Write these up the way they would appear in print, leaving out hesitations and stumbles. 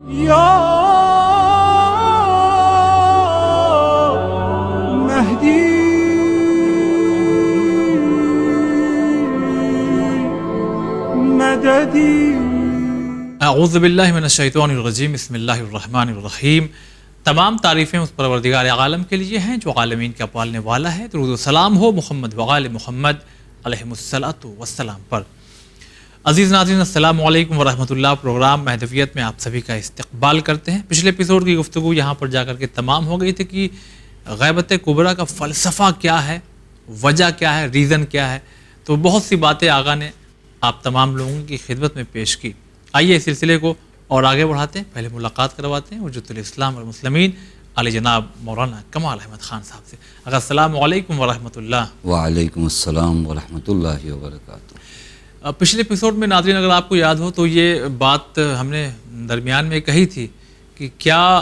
یا مہدی مددی۔ اعوذ باللہ من الشیطان الرجیم، بسم اللہ الرحمن الرحیم۔ تمام تعریفیں اس پروردگار عالم کے لیے ہیں جو عالمین کا پالنے والا ہے۔ درود و سلام ہو محمد وآل محمد علیہ الصلاۃ والسلام پر۔ عزیز ناظرین، السلام علیکم ورحمۃ اللہ۔ پروگرام مہدویت میں آپ سبھی کا استقبال کرتے ہیں۔ پچھلے ایپیسوڈ کی گفتگو یہاں پر جا کر کے تمام ہو گئی تھی کہ غیبت کبریٰ کا فلسفہ کیا ہے، وجہ کیا ہے، ریزن کیا ہے۔ تو بہت سی باتیں آقا نے آپ تمام لوگوں کی خدمت میں پیش کی۔ آئیے اس سلسلے کو اور آگے بڑھاتے ہیں۔ پہلے ملاقات کرواتے ہیں حجت الاسلام والمسلمین علی جناب مولانا کمال احمد خان صاحب سے۔ اگر السلام علیکم ورحمۃ اللہ۔ وعلیکم السلام ورحمۃ اللہ وبرکاتہ۔ پچھلے ایپیسوڈ میں ناظرین اگر آپ کو یاد ہو تو یہ بات ہم نے درمیان میں کہی تھی کہ کیا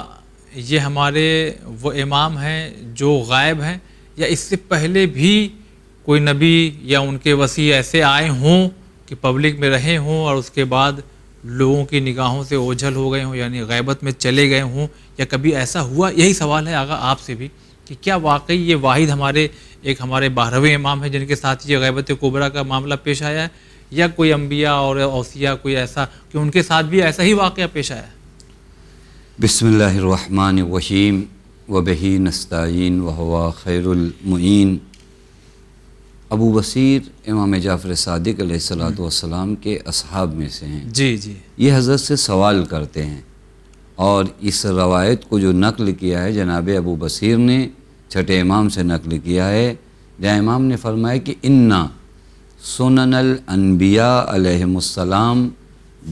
یہ ہمارے وہ امام ہیں جو غائب ہیں، یا اس سے پہلے بھی کوئی نبی یا ان کے وصی ایسے آئے ہوں کہ پبلک میں رہے ہوں اور اس کے بعد لوگوں کی نگاہوں سے اوجھل ہو گئے ہوں، یعنی غیبت میں چلے گئے ہوں، یا کبھی ایسا ہوا؟ یہی سوال ہے آقا آپ سے بھی کہ کیا واقعی یہ واحد ہمارے 12ویں امام ہیں جن کے ساتھ یہ غیبت کبریٰ کا معاملہ پیش آیا ہے، یا کوئی انبیاء اور اوصیاء کوئی ایسا کہ ان کے ساتھ بھی ایسا ہی واقعہ پیش آیا ہے؟ بسم اللہ الرحمن الرحیم وبہ نستعین وہو خیر المعین۔ ابو بصیر امام جعفر صادق علیہ الصلوۃ والسلام کے اصحاب میں سے ہیں۔ جی جی۔ یہ حضرت سے سوال کرتے ہیں، اور اس روایت کو جو نقل کیا ہے جناب ابو بصیر نے چھٹے امام سے نقل کیا ہے، جہاں امام نے فرمایا کہ انا سنن الانبیاء علیہم السلام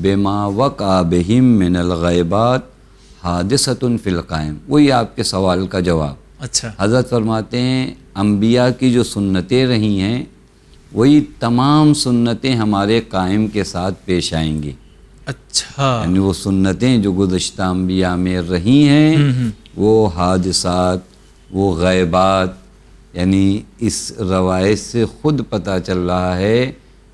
بما وقع بہم من الغیبات حادثۃ فی القائم۔ وہی آپ کے سوال کا جواب۔ اچھا۔ حضرت فرماتے ہیں انبیاء کی جو سنتیں رہی ہیں وہی تمام سنتیں ہمارے قائم کے ساتھ پیش آئیں گی۔ اچھا، یعنی وہ سنتیں جو گزشتہ انبیاء میں رہی ہیں وہ حادثات، وہ غیبات، یعنی اس روایت سے خود پتہ چل رہا ہے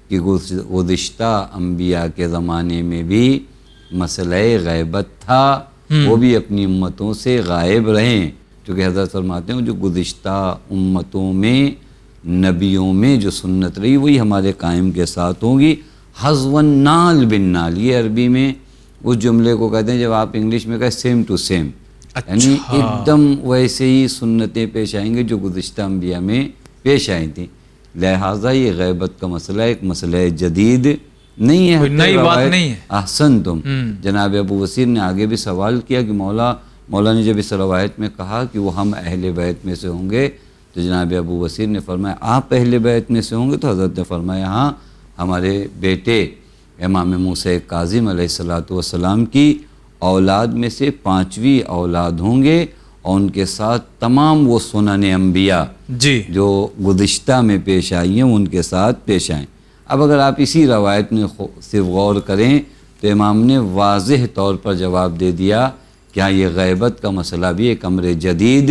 کہ گزشتہ انبیاء کے زمانے میں بھی مسئلہ غیبت تھا، وہ بھی اپنی امتوں سے غائب رہیں، چونکہ حضرت فرماتے ہیں جو گزشتہ امتوں میں نبیوں میں جو سنت رہی وہی ہمارے قائم کے ساتھ ہوں گی۔ حذو النال بالنال، یہ عربی میں اس جملے کو کہتے ہیں جب آپ انگلش میں کہیں سیم ٹو سیم، یعنی ایک دم ویسے ہی سنتیں پیش آئیں گے جو گزشتہ انبیاء میں پیش آئی تھیں۔ لہٰذا یہ غیبت کا مسئلہ ایک مسئلہ جدید نہیں ہے، نئی بات نہیں ہے۔ احسن تم۔ جناب ابو بصیر نے آگے بھی سوال کیا کہ مولا نے جب اس روایت میں کہا کہ وہ ہم اہل بیت میں سے ہوں گے تو جناب ابو بصیر نے فرمایا آپ اہل بیت میں سے ہوں گے؟ تو حضرت نے فرمایا ہاں، ہمارے بیٹے امام موسیٰ کاظم علیہ الصلوۃ والسلام کی اولاد میں سے 5ویں اولاد ہوں گے، اور ان کے ساتھ تمام وہ سنن انبیاء جی جو گزشتہ میں پیش آئی ہیں ان کے ساتھ پیش آئیں۔ اب اگر آپ اسی روایت میں صرف غور کریں تو امام نے واضح طور پر جواب دے دیا کہ ہاں یہ غیبت کا مسئلہ بھی ایک امر جدید،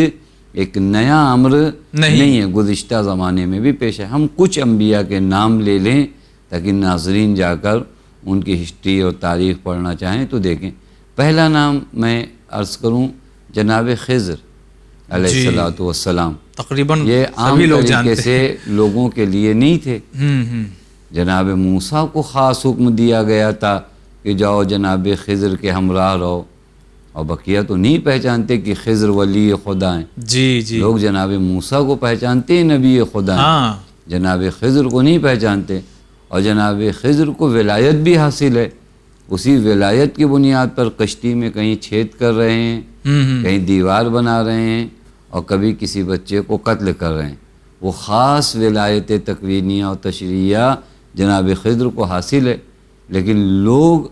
ایک نیا امر نہیں ہے، گزشتہ زمانے میں بھی پیش ہے۔ ہم کچھ انبیاء کے نام لے لیں تاکہ ناظرین جا کر ان کی ہسٹری اور تاریخ پڑھنا چاہیں تو دیکھیں۔ پہلا نام میں عرض کروں جناب خضر علیہ الصلوۃ والسلام۔ تقریباً یہ عام طریقے سے لوگوں کے لیے نہیں تھے۔ جناب موسیٰ کو خاص حکم دیا گیا تھا کہ جاؤ جناب خضر کے ہمراہ رہو، اور بقیہ تو نہیں پہچانتے کہ خضر ولی خدا ہیں۔ جی جی، لوگ جناب موسیٰ کو پہچانتے ہیں نبی خدا ہیں، جناب خضر کو نہیں پہچانتے، اور جناب خضر کو ولایت بھی حاصل ہے۔ اسی ولایت کی بنیاد پر کشتی میں کہیں چھید کر رہے ہیں، کہیں دیوار بنا رہے ہیں، اور کبھی کسی بچے کو قتل کر رہے ہیں۔ وہ خاص ولایت تکوینیہ اور تشریعیہ جناب خضر کو حاصل ہے، لیکن لوگ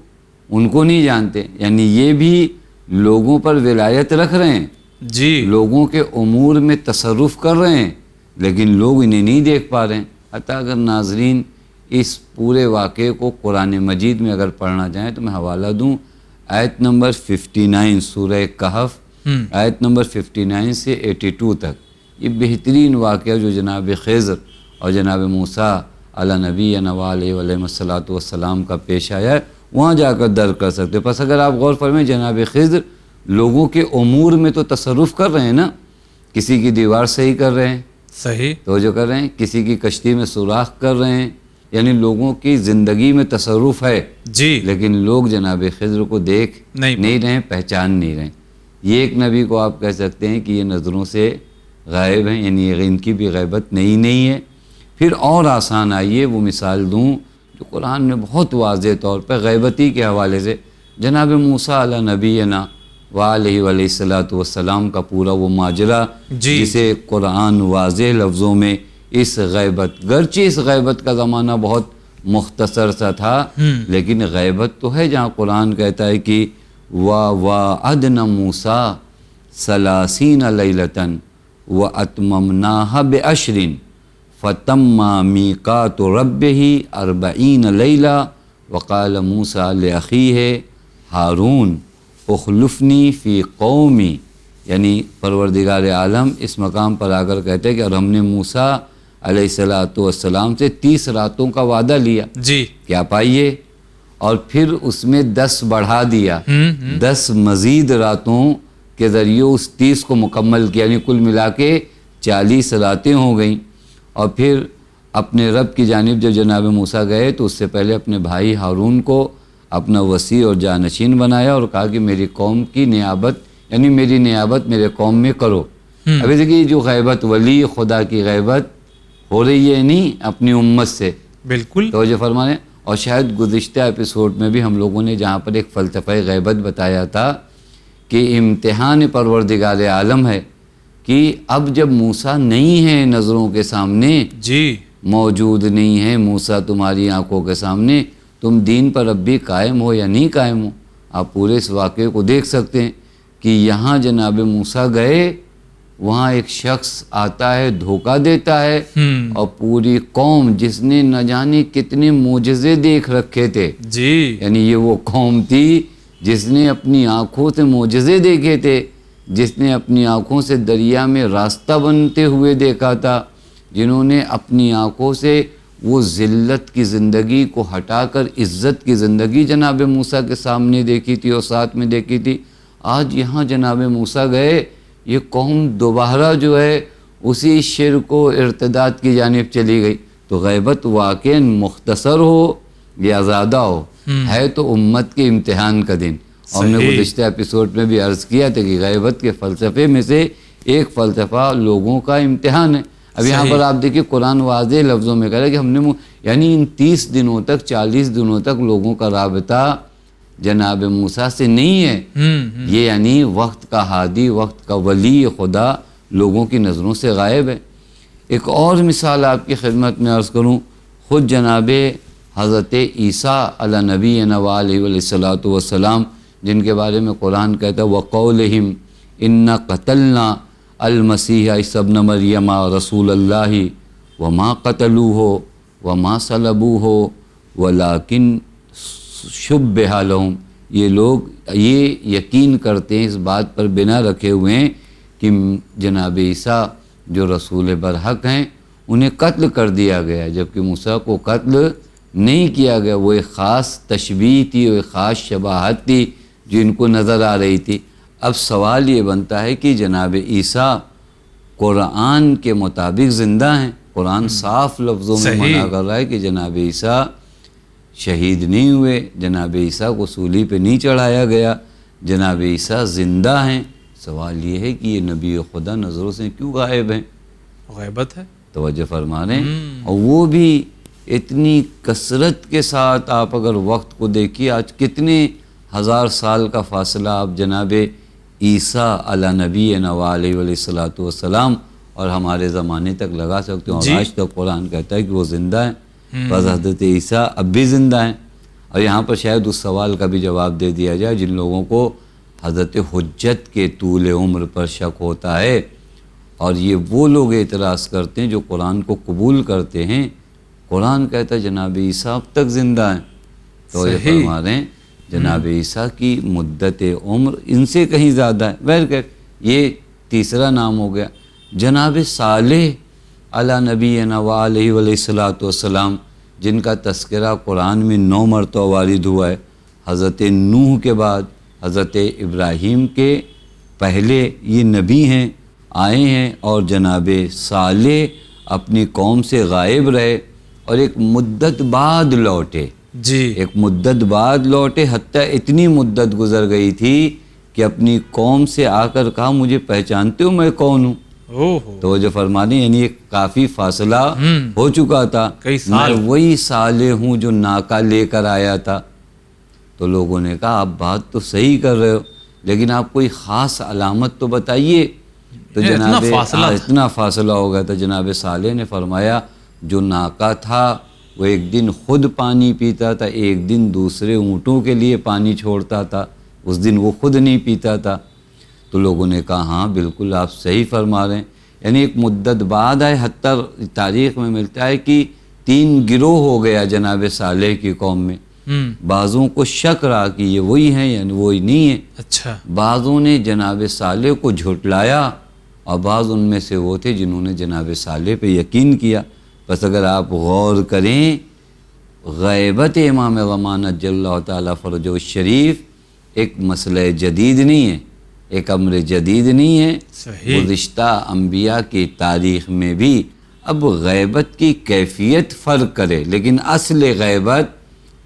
ان کو نہیں جانتے، یعنی یہ بھی لوگوں پر ولایت رکھ رہے ہیں، جی لوگوں کے امور میں تصرف کر رہے ہیں، لیکن لوگ انہیں نہیں دیکھ پا رہے ہیں۔ حتیٰ اگر ناظرین اس پورے واقعے کو قرآن مجید میں اگر پڑھنا چاہیں تو میں حوالہ دوں آیت نمبر 59 سورہ کہف، آیت نمبر 59 سے 82 تک۔ یہ بہترین واقعہ جو جناب خضر اور جناب موسیٰ علی نبی علیہ الصلوۃ والسلام کا پیش آیا ہے، وہاں جا کر درک کر سکتے. پس اگر آپ غور فرمائیں جناب خضر لوگوں کے امور میں تو تصرف کر رہے ہیں نا, کسی کی دیوار صحیح کر رہے ہیں, صحیح توجہ کر رہے ہیں, کسی کی کشتی میں سوراخ کر رہے ہیں, یعنی لوگوں کی زندگی میں تصرف ہے جی, لیکن لوگ جناب خضر کو دیکھ نہیں رہے, پہچان نہیں رہے. یہ ایک نبی کو آپ کہہ سکتے ہیں کہ یہ نظروں سے غائب ہیں, یعنی ان کی بھی غیبت نہیں ہے. پھر اور آسان آئیے وہ مثال دوں جو قرآن میں بہت واضح طور پہ غیبتی کے حوالے سے جناب موسیٰ علیہ نبینا وعلیہ الصلاۃ والسلام کا پورا وہ ماجرا جسے قرآن واضح لفظوں میں اس غیبت, گرچہ اس غیبت کا زمانہ بہت مختصر سا تھا لیکن غیبت تو ہے جہاں قرآن کہتا ہے کہ وَوَعَدْنَا مُوسَىٰ ثَلَاثِينَ لَيْلَةً وَأَتْمَمْنَاهَا بِعَشْرٍ فَتَمَّ مِيقَاتُ رَبِّهِ 40 لَيْلَةً وَقَالَ مُوسَىٰ لِأَخِيهِ ہارون اخلفنی فی قومی, یعنی پروردگار عالم اس مقام پر آ کر کہتے ہیں کہ اور ہم نے موسیٰ علیہ السلام سے 30 راتوں کا وعدہ لیا جی, کیا پائیے, اور پھر اس میں 10 بڑھا دیا, 10 مزید راتوں کے ذریعے اس 30 کو مکمل کیا, یعنی کل ملا کے 40 راتیں ہو گئیں. اور پھر اپنے رب کی جانب جب جناب موسیٰ گئے تو اس سے پہلے اپنے بھائی ہارون کو اپنا وسیع اور جانشین بنایا اور کہا کہ میری قوم کی نیابت, یعنی میری نیابت میرے قوم میں کرو. ابھی دیکھیے جو غیبت ولی خدا کی غیبت ہو رہی ہے نہیں اپنی امت سے, بالکل توجہ فرمائیں. اور شاید گزشتہ ایپیسوڈ میں بھی ہم لوگوں نے جہاں پر ایک فلسفہ غیبت بتایا تھا کہ امتحان پروردگار عالم ہے کہ اب جب موسیٰ نہیں ہے نظروں کے سامنے, جی موجود نہیں ہے موسیٰ تمہاری آنکھوں کے سامنے, تم دین پر اب بھی قائم ہو یا نہیں قائم ہو. آپ پورے اس واقعے کو دیکھ سکتے ہیں کہ یہاں جناب موسیٰ گئے, وہاں ایک شخص آتا ہے دھوکہ دیتا ہے, اور پوری قوم جس نے نہ جانے کتنے معجزے دیکھ رکھے تھے, جی, یعنی یہ وہ قوم تھی جس نے اپنی آنکھوں سے معجزے دیکھے تھے, جس نے اپنی آنکھوں سے دریا میں راستہ بنتے ہوئے دیکھا تھا, جنہوں نے اپنی آنکھوں سے وہ ذلت کی زندگی کو ہٹا کر عزت کی زندگی جناب موسیٰ کے سامنے دیکھی تھی اور ساتھ میں دیکھی تھی. آج یہاں جناب موسیٰ گئے, یہ قوم دوبارہ جو ہے اسی شرک و ارتداد کی جانب چلی گئی. تو غیبت واقعاً مختصر ہو یا زیادہ ہو, ہے تو امت کے امتحان کا دن. اور ہم نے گزشتہ ایپیسوڈ میں بھی عرض کیا تھا کہ غیبت کے فلسفے میں سے ایک فلسفہ لوگوں کا امتحان ہے. اب یہاں پر آپ دیکھیں قرآن واضح لفظوں میں کہہ رہا ہے کہ ہم نے یعنی ان 30 دنوں تک 40 دنوں تک لوگوں کا رابطہ جناب موسیٰ سے نہیں ہے. یہ یعنی وقت کا ہادی, وقت کا ولی خدا لوگوں کی نظروں سے غائب ہے. ایک اور مثال آپ کی خدمت میں عرض کروں, خود جناب حضرت عیسیٰ علیہ نبینا وعلیہ الصلاۃ والسلام جن کے بارے میں قرآن کہتا ہے وَقَوْلِهِمْ إِنَّا قَتَلْنَا المسیح عیسی ابن مریم رسول اللہ وما قتلوه وما صلبوه ولكن شبہ لهم. یہ لوگ یہ یقین کرتے ہیں, اس بات پر بنا رکھے ہوئے ہیں کہ جناب عیسیٰ جو رسول برحق ہیں انہیں قتل کر دیا گیا, جبکہ موسیٰ کو قتل نہیں کیا گیا. وہ ایک خاص تشبیہ تھی, وہ ایک خاص شباہت تھی جو ان کو نظر آ رہی تھی. اب سوال یہ بنتا ہے کہ جناب عیسیٰ قرآن کے مطابق زندہ ہیں. قرآن صاف لفظوں میں منع کر رہا ہے کہ جناب عیسیٰ شہید نہیں ہوئے, جناب عیسیٰ کو صلیب پہ نہیں چڑھایا گیا, جناب عیسیٰ زندہ ہیں. سوال یہ ہے کہ یہ نبی خدا نظروں سے کیوں غائب ہیں؟ غیبت ہے, توجہ فرما رہے ہیں. اور وہ بھی اتنی کثرت کے ساتھ. آپ اگر وقت کو دیکھیے, آج کتنے 1000 سال کا فاصلہ آپ جناب عیسیٰ علیہ نبینا وعلیہ الصلاۃ والسلام اور ہمارے زمانے تک لگا سکتے ہیں, اور آج تک قرآن کہتا ہے کہ وہ زندہ ہیں. بس حضرت عیسیٰ اب بھی زندہ ہیں. اور یہاں پر شاید اس سوال کا بھی جواب دے دیا جائے جن لوگوں کو حضرت حجت کے طول عمر پر شک ہوتا ہے, اور یہ وہ لوگ اعتراض کرتے ہیں جو قرآن کو قبول کرتے ہیں. قرآن کہتا ہے جناب عیسیٰ اب تک زندہ ہیں. تو یہ فرما رہے ہیں جناب عیسیٰ کی مدت عمر ان سے کہیں زیادہ ہے. بہرکیف یہ تیسرا نام ہو گیا. جناب صالح علیہ نبینا وعلیہ الصلاۃ والسلام جن کا تذکرہ قرآن میں 9 مرتبہ وارد ہوا ہے, حضرت نوح کے بعد حضرت ابراہیم کے پہلے یہ نبی ہیں آئے ہیں، اور جناب صالح اپنی قوم سے غائب رہے اور ایک مدت بعد لوٹے، جی، ایک مدت بعد لوٹے، حتیٰ اتنی مدت گزر گئی تھی کہ اپنی قوم سے آ کر کہا مجھے پہچانتے ہو میں کون ہوں؟ تو جو فرمانے یعنی ایک کافی فاصلہ ہو چکا تھا، کئی سال، میں وہی صالح ہوں جو ناکہ لے کر آیا تھا۔ تو لوگوں نے کہا آپ بات تو صحیح کر رہے ہو، لیکن آپ کوئی خاص علامت تو بتائیے۔ تو جناب اتنا فاصلہ ہو گیا تھا، جناب صالح نے فرمایا جو ناکہ تھا وہ ایک دن خود پانی پیتا تھا، ایک دن دوسرے اونٹوں کے لیے پانی چھوڑتا تھا، اس دن وہ خود نہیں پیتا تھا۔ تو لوگوں نے کہا ہاں بالکل آپ صحیح فرما رہے ہیں، یعنی ایک مدت بعد آئے، حتیٰ تاریخ میں ملتا ہے کہ 3 گروہ ہو گیا جناب صالح کی قوم میں۔ بعضوں کو شک رہا کہ یہ وہی ہیں یعنی وہی نہیں ہے، اچھا، بعضوں نے جناب صالح کو جھٹلایا اور بعض ان میں سے وہ تھے جنہوں نے جناب صالح پہ یقین کیا۔ بس اگر آپ غور کریں غیبت امام زمان اجل اللہ تعالیٰ فرجہ الشریف ایک مسئلہ جدید نہیں ہے، ایک امر جدید نہیں ہے، صحیح، گزشتہ انبیاء کی تاریخ میں بھی اب غیبت کی کیفیت فرق کرے لیکن اصل غیبت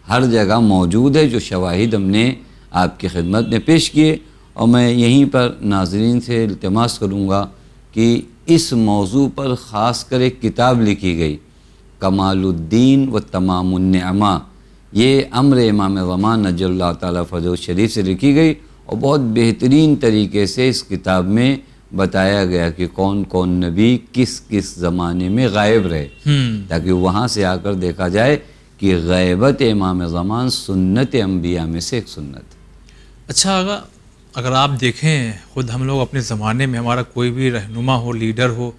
ہر جگہ موجود ہے، جو شواہد ہم نے آپ کی خدمت میں پیش کیے۔ اور میں یہیں پر ناظرین سے التماس کروں گا کہ اس موضوع پر خاص کر ایک کتاب لکھی گئی کمال الدین و تمام النعمہ، یہ امر امام زمان اجل اللہ تعالیٰ فرجہ الشریف سے لکھی گئی اور بہت بہترین طریقے سے اس کتاب میں بتایا گیا کہ کون کون نبی کس کس زمانے میں غائب رہے، تاکہ وہاں سے آ کر دیکھا جائے کہ غیبت امام زمان سنت انبیاء میں سے ایک سنت۔ اچھا آقا، اگر آپ دیکھیں خود ہم لوگ اپنے زمانے میں ہمارا کوئی بھی رہنما ہو، لیڈر ہو،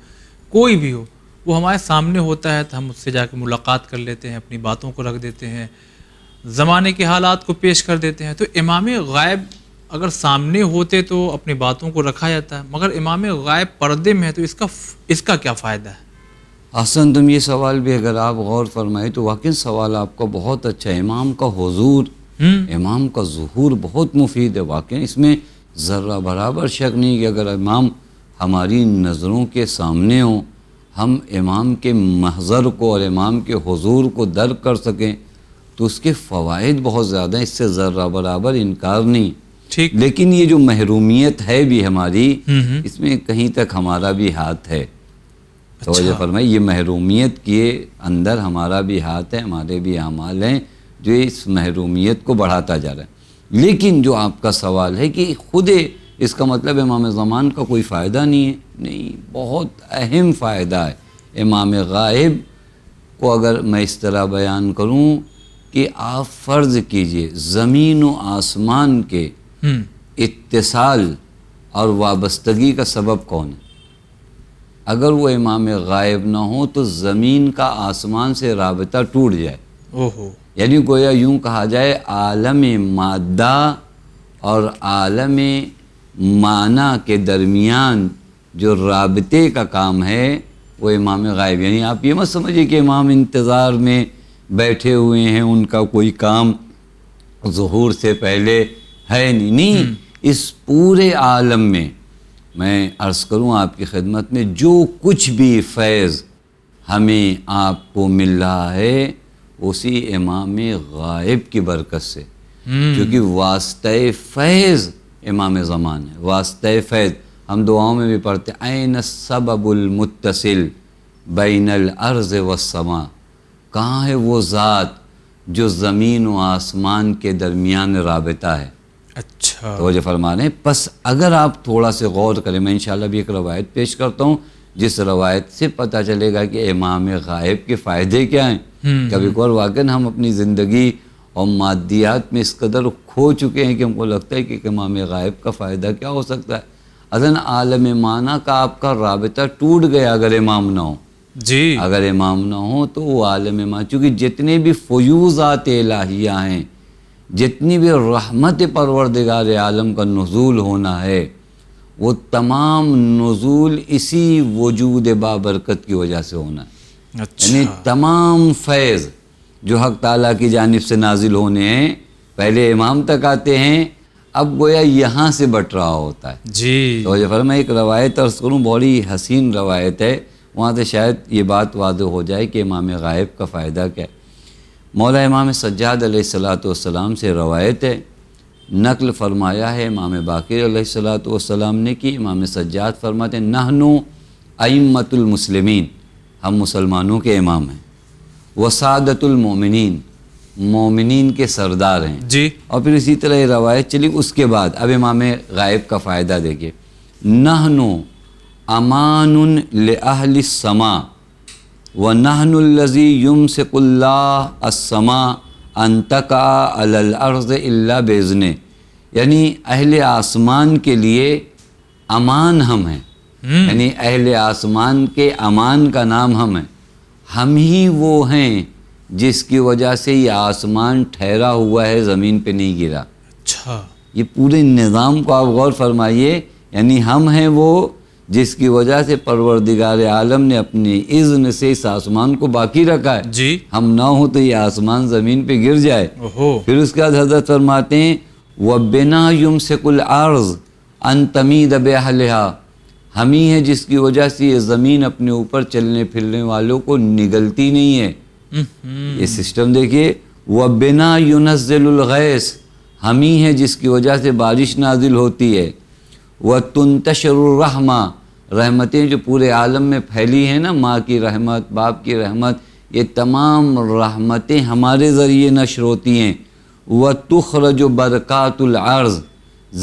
کوئی بھی ہو، وہ ہمارے سامنے ہوتا ہے تو ہم اس سے جا کے ملاقات کر لیتے ہیں، اپنی باتوں کو رکھ دیتے ہیں، زمانے کے حالات کو پیش کر دیتے ہیں۔ تو امام غائب اگر سامنے ہوتے تو اپنی باتوں کو رکھا جاتا ہے، مگر امام غائب پردے میں ہے تو اس کا کیا فائدہ ہے؟ حسن تم یہ سوال بھی اگر آپ غور فرمائے تو واقعی سوال آپ کا بہت اچھا ہے۔ امام کا حضور، امام کا ظہور بہت مفید ہے، واقعی اس میں ذرہ برابر شک نہیں کہ اگر امام ہماری نظروں کے سامنے ہوں، ہم امام کے محضر کو اور امام کے حضور کو درک کر سکیں تو اس کے فوائد بہت زیادہ ہیں، اس سے ذرہ برابر انکار نہیں۔ ٹھیک، لیکن یہ جو محرومیت ہے بھی ہماری، اس میں کہیں تک ہمارا بھی ہاتھ ہے۔ توجہ فرمائے، یہ محرومیت کے اندر ہمارا بھی ہاتھ ہے، ہمارے بھی اعمال ہیں جو اس محرومیت کو بڑھاتا جا رہا ہے۔ لیکن جو آپ کا سوال ہے کہ خود اس کا مطلب امام زمان کا کوئی فائدہ نہیں ہے، نہیں، بہت اہم فائدہ ہے۔ امام غائب کو اگر میں اس طرح بیان کروں کہ آپ فرض کیجئے زمین و آسمان کے اتصال اور وابستگی کا سبب کون ہے؟ اگر وہ امام غائب نہ ہو تو زمین کا آسمان سے رابطہ ٹوٹ جائے، یعنی گویا یوں کہا جائے عالم مادہ اور عالم معنی کے درمیان جو رابطے کا کام ہے وہ امام غائب، یعنی آپ یہ مت سمجھے کہ امام انتظار میں بیٹھے ہوئے ہیں، ان کا کوئی کام ظہور سے پہلے ہے نہیں۔ اس پورے عالم میں عرض کروں آپ کی خدمت میں جو کچھ بھی فیض ہمیں آپ کو مل رہا ہے اسی امام غائب کی برکت سے، کیونکہ واسطہ فیض امام زمان ہے، واسطہ فیض ہم دعاؤں میں بھی پڑھتے ہیں این السبب المتصل بین الارض والسماء، کہاں ہے وہ ذات جو زمین و آسمان کے درمیان رابطہ ہے۔ اچھا، توجہ فرما رہے ہیں۔ پس اگر آپ تھوڑا سے غور کریں، میں انشاءاللہ بھی ایک روایت پیش کرتا ہوں جس روایت سے پتہ چلے گا کہ امام غائب کے فائدے کیا ہیں۔ کبھی کبھار واقعاً ہم اپنی زندگی اور مادیات میں اس قدر کھو چکے ہیں کہ ہم کو لگتا ہے کہ امام غائب کا فائدہ کیا ہو سکتا ہے۔ اذن عالم معنی کا آپ کا رابطہ ٹوٹ گیا اگر امام نہ ہو، جی، اگر امام نہ ہو تو وہ عالم معنی، چونکہ جتنے بھی فیوضات الہیہ ہیں، جتنی بھی رحمت پروردگار عالم کا نزول ہونا ہے، وہ تمام نزول اسی وجود بابرکت کی وجہ سے ہونا ہے۔ یعنی تمام فیض جو حق تعالیٰ کی جانب سے نازل ہونے ہیں پہلے امام تک آتے ہیں، اب گویا یہاں سے بٹ رہا ہوتا ہے. جی تو جفر میں ایک روایت عرض کروں، بڑی حسین روایت ہے، وہاں سے شاید یہ بات واضح ہو جائے کہ امام غائب کا فائدہ کیا ہے. مولا امام سجاد علیہ السلام سے روایت ہے، نقل فرمایا ہے امام باقر علیہ السلام نے کہ امام سجاد فرماتے ہیں نحنو ائمۃ المسلمین، ہم مسلمانوں کے امام ہیں، وسادۃ المؤمنین، مومنین کے سردار ہیں. جی. اور پھر اسی طرح یہ روایت چلی. اس کے بعد اب امام غائب کا فائدہ دیکھیے، نحنو امان لأہل السماء ونحن الذی یمسک اللہ السماء ان تقع علی الارض الا باذنہ، یعنی اہل آسمان کے لیے امان ہم ہیں، یعنی اہل آسمان کے امان کا نام ہم ہیں. ہم ہی وہ ہیں جس کی وجہ سے یہ آسمان ٹھہرا ہوا ہے، زمین پہ نہیں گرا. اچھا، یہ پورے نظام کو آپ غور فرمائیے، یعنی ہم ہیں وہ جس کی وجہ سے پروردگار عالم نے اپنی اذن سے اس آسمان کو باقی رکھا ہے. جی. ہم نہ ہوں تو یہ آسمان زمین پہ گر جائے. پھر اس کے بعد حضرت فرماتے ہیں وَبِنَا يُمْسِكُ الْأَرْضِ أَن تَمِيدَ بِأَهْلِهَا، ہم ہی ہیں جس کی وجہ سے یہ زمین اپنے اوپر چلنے پھرنے والوں کو نگلتی نہیں ہے. یہ سسٹم دیکھیے. وَبِنَا يُنَزِّلُ الْغَيْثَ، ہم ہی ہیں جس کی وجہ سے بارش نازل ہوتی ہے. وَتُنْتَشِرُ الرَّحْمَةِ، رحمتیں جو پورے عالم میں پھیلی ہیں نا، ماں کی رحمت، باپ کی رحمت، یہ تمام رحمتیں ہمارے ذریعے نشر ہوتی ہیں. وَتُخْرَجُ بَرَكَاتُ الْأَرْضِ،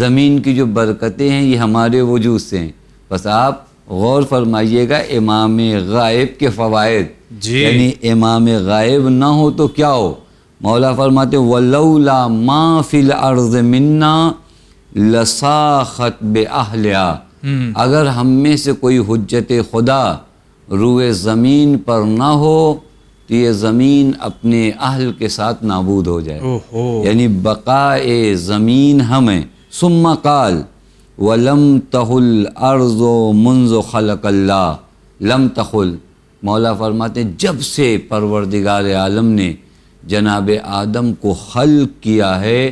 زمین کی جو برکتیں ہیں یہ ہمارے وجود سے ہیں. بس آپ غور فرمائیے گا امام غائب کے فوائد. جی. یعنی امام غائب نہ ہو تو کیا ہو. مولا فرماتے وَلَوْلَا مَا فِي الْأَرْضِ مِنَّا لَسَاخَتْ بِأَهْلِهَا، اگر ہم میں سے کوئی حجت خدا روئے زمین پر نہ ہو تو یہ زمین اپنے اہل کے ساتھ نابود ہو جائے. یعنی بقائے زمین ہمیں. ثم قال وَلَمْ تَخُلْ الْأَرْضُ مُنْذُ خَلَقَ اللَّهُ لَمْ تَخُلْ، مولا فرماتے ہیں جب سے پروردگار عالم نے جناب آدم کو خلق کیا ہے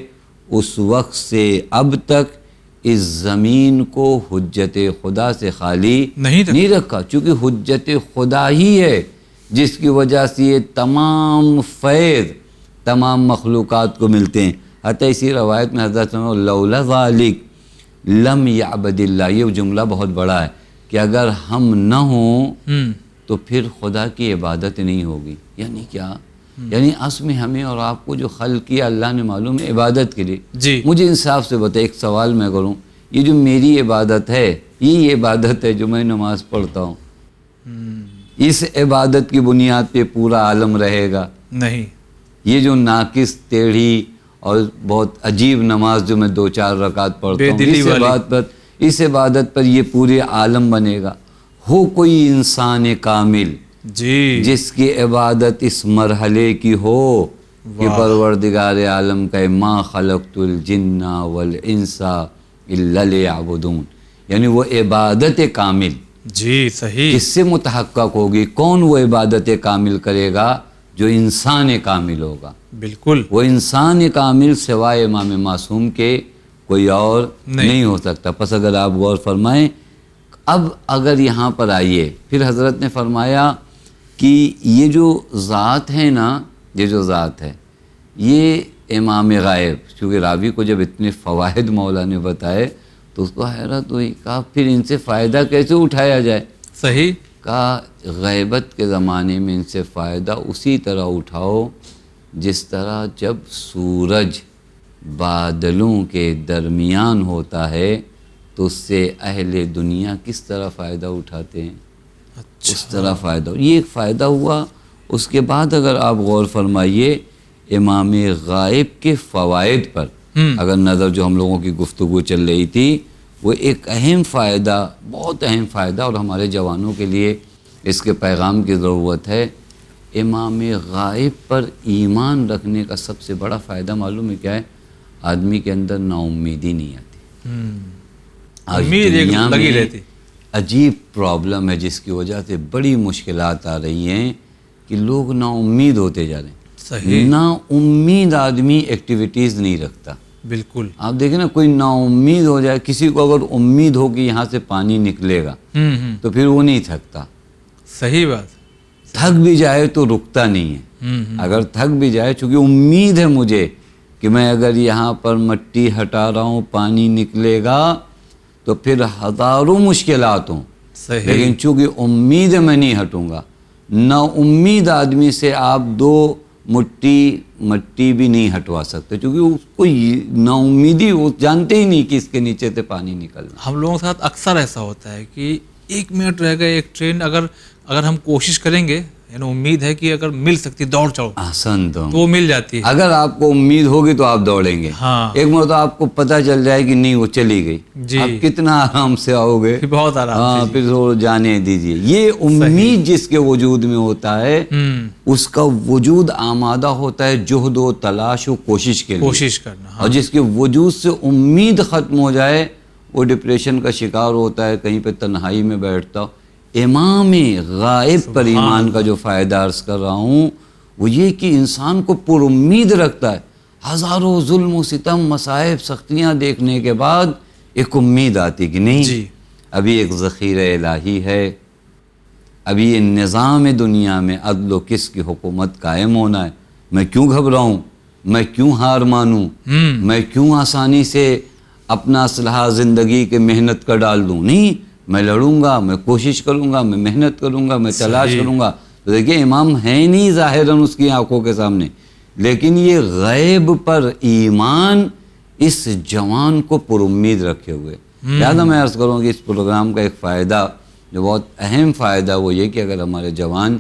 اس وقت سے اب تک اس زمین کو حجت خدا سے خالی نہیں رکھا، چونکہ حجت خدا ہی ہے جس کی وجہ سے یہ تمام فیض تمام مخلوقات کو ملتے ہیں. حتیٰ اسی روایت میں حضرت لولا ذالک لم یعبد اللہ، یہ جملہ بہت بڑا ہے کہ اگر ہم نہ ہوں تو پھر خدا کی عبادت نہیں ہوگی. یعنی کیا؟ یعنی اصل میں ہمیں اور آپ کو جو خلق کیا اللہ نے معلوم ہے عبادت کے لیے. جی. مجھے انصاف سے بتائے، ایک سوال میں کروں، یہ جو میری عبادت ہے یہ عبادت ہے جو میں نماز پڑھتا ہوں، اس عبادت کی بنیاد پہ پورا عالم رہے گا؟ نہیں. یہ جو ناقص ٹیڑھی اور بہت عجیب نماز جو میں 2-4 رکعت پڑھتا ہوں، اس عبادت پر یہ پورے عالم بنے گا؟ ہو کوئی انسان کامل جی جس کی عبادت اس مرحلے کی ہو کہ پروردگار عالم کہ ما خلقت الجن والانس الا لیعبدون، یعنی وہ عبادت کامل. جی صحیح. کس سے متحقق ہوگی؟ کون وہ عبادت کامل کرے گا؟ جو انسان کامل ہوگا. بالکل. وہ انسان کامل سوائے امام معصوم کے کوئی اور نہیں ہو سکتا. پس اگر آپ غور فرمائیں، اب اگر یہاں پر آئیے، پھر حضرت نے فرمایا کہ یہ جو ذات ہے نا، یہ جو ذات ہے یہ امام غائب، چونکہ راوی کو جب اتنے فوائد مولا نے بتائے تو اس کو حیرت ہوئی. کہا پھر ان سے فائدہ کیسے اٹھایا جائے؟ صحیح. کہا غیبت کے زمانے میں ان سے فائدہ اسی طرح اٹھاؤ جس طرح جب سورج بادلوں کے درمیان ہوتا ہے تو اس سے اہل دنیا کس طرح فائدہ اٹھاتے ہیں. اچھا. اس طرح فائدہ، یہ ایک فائدہ ہوا. اس کے بعد اگر آپ غور فرمائیے امام غائب کے فوائد پر اگر نظر جو ہم لوگوں کی گفتگو چل رہی تھی، وہ ایک اہم فائدہ، بہت اہم فائدہ، اور ہمارے جوانوں کے لیے اس کے پیغام کی ضرورت ہے. امام غائب پر ایمان رکھنے کا سب سے بڑا فائدہ معلوم ہے کیا ہے؟ آدمی کے اندر نا امیدی نہیں آتی. امید لگی رہتی. عجیب پرابلم ہے جس کی وجہ سے بڑی مشکلات آ رہی ہیں کہ لوگ نا امید ہوتے جا رہے ہیں. صحیح، نا امید آدمی ایکٹیویٹیز نہیں رکھتا. بالکل. آپ دیکھیں نا کوئی نا امید ہو جائے، کسی کو اگر امید ہو کہ یہاں سے پانی نکلے گا تو پھر وہ نہیں تھکتا. صحیح بات. تھک بھی جائے تو رکتا نہیں ہے. اگر تھک بھی جائے، چونکہ امید ہے مجھے کہ میں اگر یہاں پر مٹی ہٹا رہا ہوں پانی نکلے گا تو پھر ہزاروں مشکلات ہوں، صحیح. لیکن چونکہ امید ہے میں نہیں ہٹوں گا. نا امید آدمی سے آپ 2 مٹی بھی نہیں ہٹوا سکتے، کیونکہ اس کو نا امیدی، وہ جانتے ہی نہیں کہ اس کے نیچے سے پانی نکلنا. ہم لوگوں کے ساتھ اکثر ایسا ہوتا ہے کہ 1 منٹ رہ گئے ایک ٹرین، اگر ہم کوشش کریں گے، یعنی امید ہے کہ اگر مل سکتی دوڑ چڑھو احسن تو وہ مل جاتی ہے. اگر آپ کو امید ہوگی تو آپ دوڑیں گے. ہاں، ایک مرتبہ آپ کو پتہ چل جائے کہ نہیں وہ چلی گئی، جی، آپ کتنا آرام سے آؤ گے. بہت آرام ہاں، سے. پھر وہ جانے دیجیے. یہ امید جس کے وجود میں ہوتا ہے اس کا وجود آمادہ ہوتا ہے جہد و تلاش و کوشش کے لیے. کوشش کرنا. اور جس کے وجود سے امید ختم ہو جائے وہ ڈپریشن کا شکار ہوتا ہے، کہیں پہ تنہائی میں بیٹھتا. امام غائب پر ایمان کا جو فائدہ عرض کر رہا ہوں وہ یہ کہ انسان کو پر امید رکھتا ہے. ہزاروں ظلم و ستم، مصائب، سختیاں دیکھنے کے بعد ایک امید آتی کہ نہیں، جی، ابھی ایک ذخیرہ الہی ہے، ابھی یہ نظام دنیا میں عدل و قسط کی حکومت قائم ہونا ہے. میں کیوں گھبراؤں، میں کیوں ہار مانوں، میں کیوں آسانی سے اپنا اسلحہ زندگی کے محنت کا ڈال دوں. نہیں، میں لڑوں گا، میں کوشش کروں گا، میں محنت کروں گا، میں تلاش کروں گا. تو دیکھیں امام ہے نہیں ظاہراً اس کی آنکھوں کے سامنے، لیکن یہ غیب پر ایمان اس جوان کو پر امید رکھے ہوئے. لہٰذا میں عرض کروں کہ اس پروگرام کا ایک فائدہ جو بہت اہم فائدہ وہ یہ کہ اگر ہمارے جوان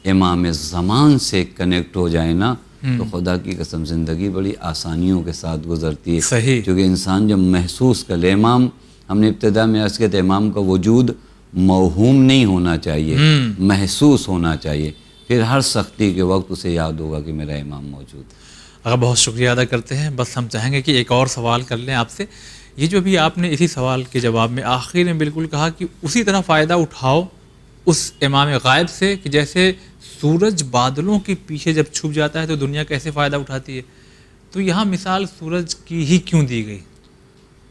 امام زمان سے کنیکٹ ہو جائیں نا تو خدا کی قسم زندگی بڑی آسانیوں کے ساتھ گزرتی ہے. صحیح. کیونکہ انسان جب محسوس کر لے، امام ہم نے ابتدا میں عرض کیا تھا، امام کا وجود موہوم نہیں ہونا چاہیے، محسوس ہونا چاہیے. پھر ہر سختی کے وقت اسے یاد ہوگا کہ میرا امام موجود ہے. اگر بہت شکریہ ادا کرتے ہیں. بس ہم چاہیں گے کہ ایک اور سوال کر لیں آپ سے. یہ جو بھی آپ نے اسی سوال کے جواب میں آخر میں بالکل کہا کہ اسی طرح فائدہ اٹھاؤ اس امام غائب سے کہ جیسے سورج بادلوں کے پیچھے جب چھپ جاتا ہے تو دنیا کیسے فائدہ اٹھاتی ہے، تو یہاں مثال سورج کی ہی کیوں دی گئی؟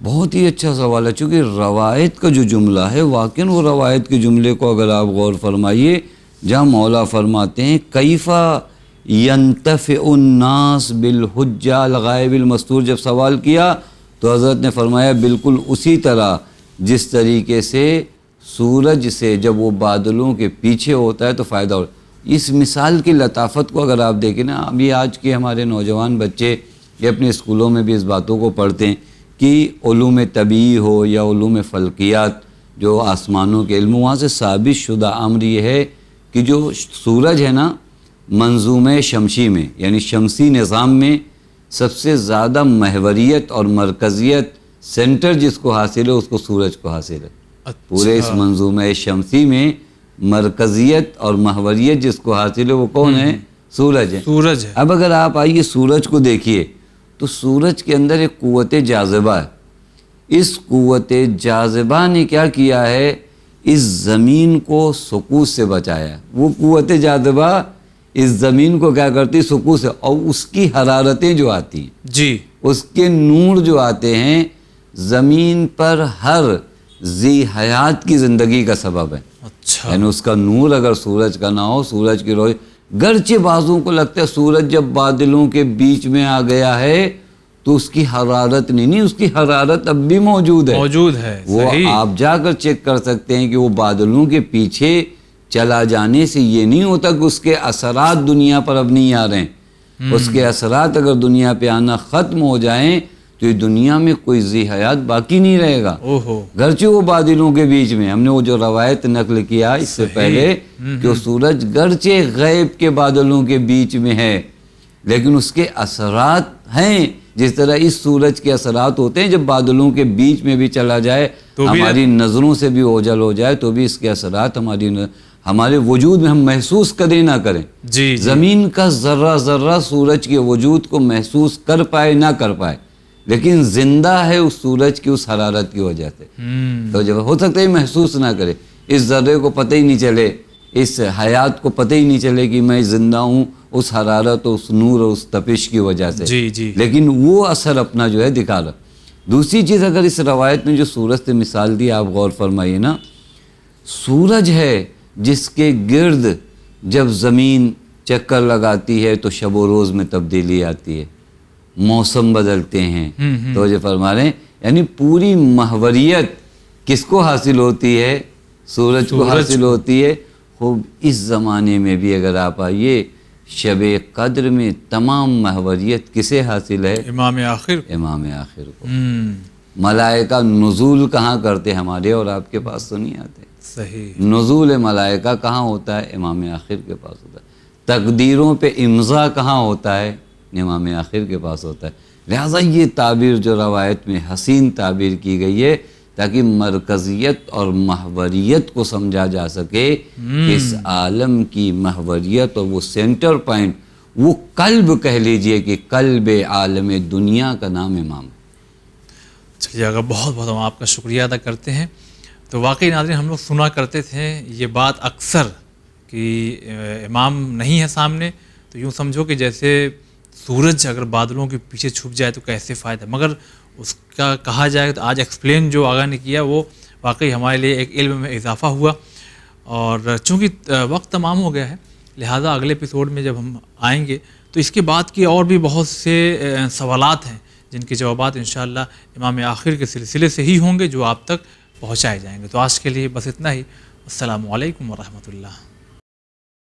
بہت ہی اچھا سوال ہے، چونکہ روایت کا جو جملہ ہے واقعاً وہ روایت کے جملے کو اگر آپ غور فرمائیے جہاں مولا فرماتے ہیں کیفا ینتفع الناس بالحجہ الغائب المستور، جب سوال کیا تو حضرت نے فرمایا بالکل اسی طرح جس طریقے سے سورج سے جب وہ بادلوں کے پیچھے ہوتا ہے تو فائدہ ہوتا ہے. اس مثال کی لطافت کو اگر آپ دیکھیں نا، ابھی آج کے ہمارے نوجوان بچے یہ اپنے اسکولوں میں بھی اس باتوں کو پڑھتے ہیں کہ علوم طبیعی ہو یا علوم فلکیات جو آسمانوں کے علم، وہاں سے ثابت شدہ امر یہ ہے کہ جو سورج ہے نا منظومہ شمسی میں یعنی شمسی نظام میں سب سے زیادہ محوریت اور مرکزیت سینٹر جس کو حاصل ہے اس کو سورج کو حاصل ہے. پورے اس منظومہ شمسی میں مرکزیت اور محوریت جس کو حاصل ہے وہ کون ہے؟ سورج ہے. سورج ہے. اب اگر آپ آئیے سورج کو دیکھیے تو سورج کے اندر ایک قوت جاذبہ ہے. اس قوت جاذبہ نے کیا کیا ہے؟ اس زمین کو سکوت سے بچایا ہے. وہ قوت جاذبہ اس زمین کو کیا کرتی؟ سکوت سے. اور اس کی حرارتیں جو آتی ہیں جی، اس کے نور جو آتے ہیں زمین پر ہر ذی حیات کی زندگی کا سبب ہے. اچھا، یعنی اس کا نور اگر سورج کا نہ ہو، سورج کی روشنی، گرچہ بعضوں کو لگتا ہے سورج جب بادلوں کے بیچ میں آ گیا ہے تو اس کی حرارت نہیں، اس کی حرارت اب بھی موجود ہے. موجود ہے. وہ آپ جا کر چیک کر سکتے ہیں کہ وہ بادلوں کے پیچھے چلا جانے سے یہ نہیں ہوتا کہ اس کے اثرات دنیا پر اب نہیں آ رہے ہیں. اس کے اثرات اگر دنیا پہ آنا ختم ہو جائیں تو یہ دنیا میں کوئی ذی حیات باقی نہیں رہے گا. گرچہ وہ بادلوں کے بیچ میں، ہم نے وہ جو روایت نقل کیا اس سے پہلے کہ وہ سورج گرچہ غیب کے بادلوں کے بیچ میں ہے لیکن اس کے اثرات ہیں. جس طرح اس سورج کے اثرات ہوتے ہیں جب بادلوں کے بیچ میں بھی چلا جائے، ہماری نظروں سے بھی اوجھل ہو جائے تو بھی اس کے اثرات ہمارے وجود میں ہم محسوس کریں نہ کریں. جی، زمین کا ذرہ ذرہ سورج کے وجود کو محسوس کر پائے نہ کر پائے لیکن زندہ ہے اس سورج کی اس حرارت کی وجہ سے. تو جب ہو سکتا ہے محسوس نہ کرے، اس ذرے کو پتہ ہی نہیں چلے، اس حیات کو پتہ ہی نہیں چلے کہ میں زندہ ہوں، اس حرارت اس نور اور اس تپش کی وجہ سے، جی جی، لیکن وہ اثر اپنا جو ہے دکھا رہا۔ دوسری چیز، اگر اس روایت میں جو سورج سے مثال دی آپ غور فرمائیے نا، سورج ہے جس کے گرد جب زمین چکر لگاتی ہے تو شب و روز میں تبدیلی آتی ہے، موسم بدلتے ہیں، تو جو فرما رہے ہیں یعنی پوری محوریت کس کو حاصل ہوتی ہے؟ سورج کو حاصل ہوتی ہے۔ خوب اس زمانے میں بھی اگر آپ آئیے، شب قدر میں تمام محوریت کسے حاصل ہے؟ امام آخر، امام آخر کو۔ ملائکہ نزول کہاں کرتے؟ ہمارے اور آپ کے پاس تو نہیں آتے۔ صحیح، نزول ملائکہ کہاں ہوتا ہے؟ امام آخر کے پاس ہوتا ہے۔ تقدیروں پہ امضا کہاں ہوتا ہے؟ امام آخر کے پاس ہوتا ہے۔ لہٰذا یہ تعبیر جو روایت میں حسین تعبیر کی گئی ہے تاکہ مرکزیت اور محوریت کو سمجھا جا سکے، اس عالم کی محوریت اور وہ سینٹر پوائنٹ، وہ قلب کہہ لیجئے کہ قلب عالم دنیا کا نام امام۔ چلیے، اگر بہت بہت ہم آپ کا شکریہ ادا کرتے ہیں۔ تو واقعی ناظرین، ہم لوگ سنا کرتے تھے یہ بات اکثر کہ امام نہیں ہے سامنے تو یوں سمجھو کہ جیسے سورج اگر بادلوں کے پیچھے چھپ جائے تو کیسے فائدہ، مگر اس کا کہا جائے تو آج ایکسپلین جو آغا نے کیا وہ واقعی ہمارے لیے ایک علم میں اضافہ ہوا۔ اور چونکہ وقت تمام ہو گیا ہے، لہٰذا اگلے ایپیسوڈ میں جب ہم آئیں گے تو اس کے بعد کی اور بھی بہت سے سوالات ہیں جن کے جوابات انشاءاللہ امام آخر کے سلسلے سے ہی ہوں گے جو آپ تک پہنچائے جائیں گے۔ تو آج کے لیے بس اتنا ہی۔ السلام علیکم ورحمۃ اللہ۔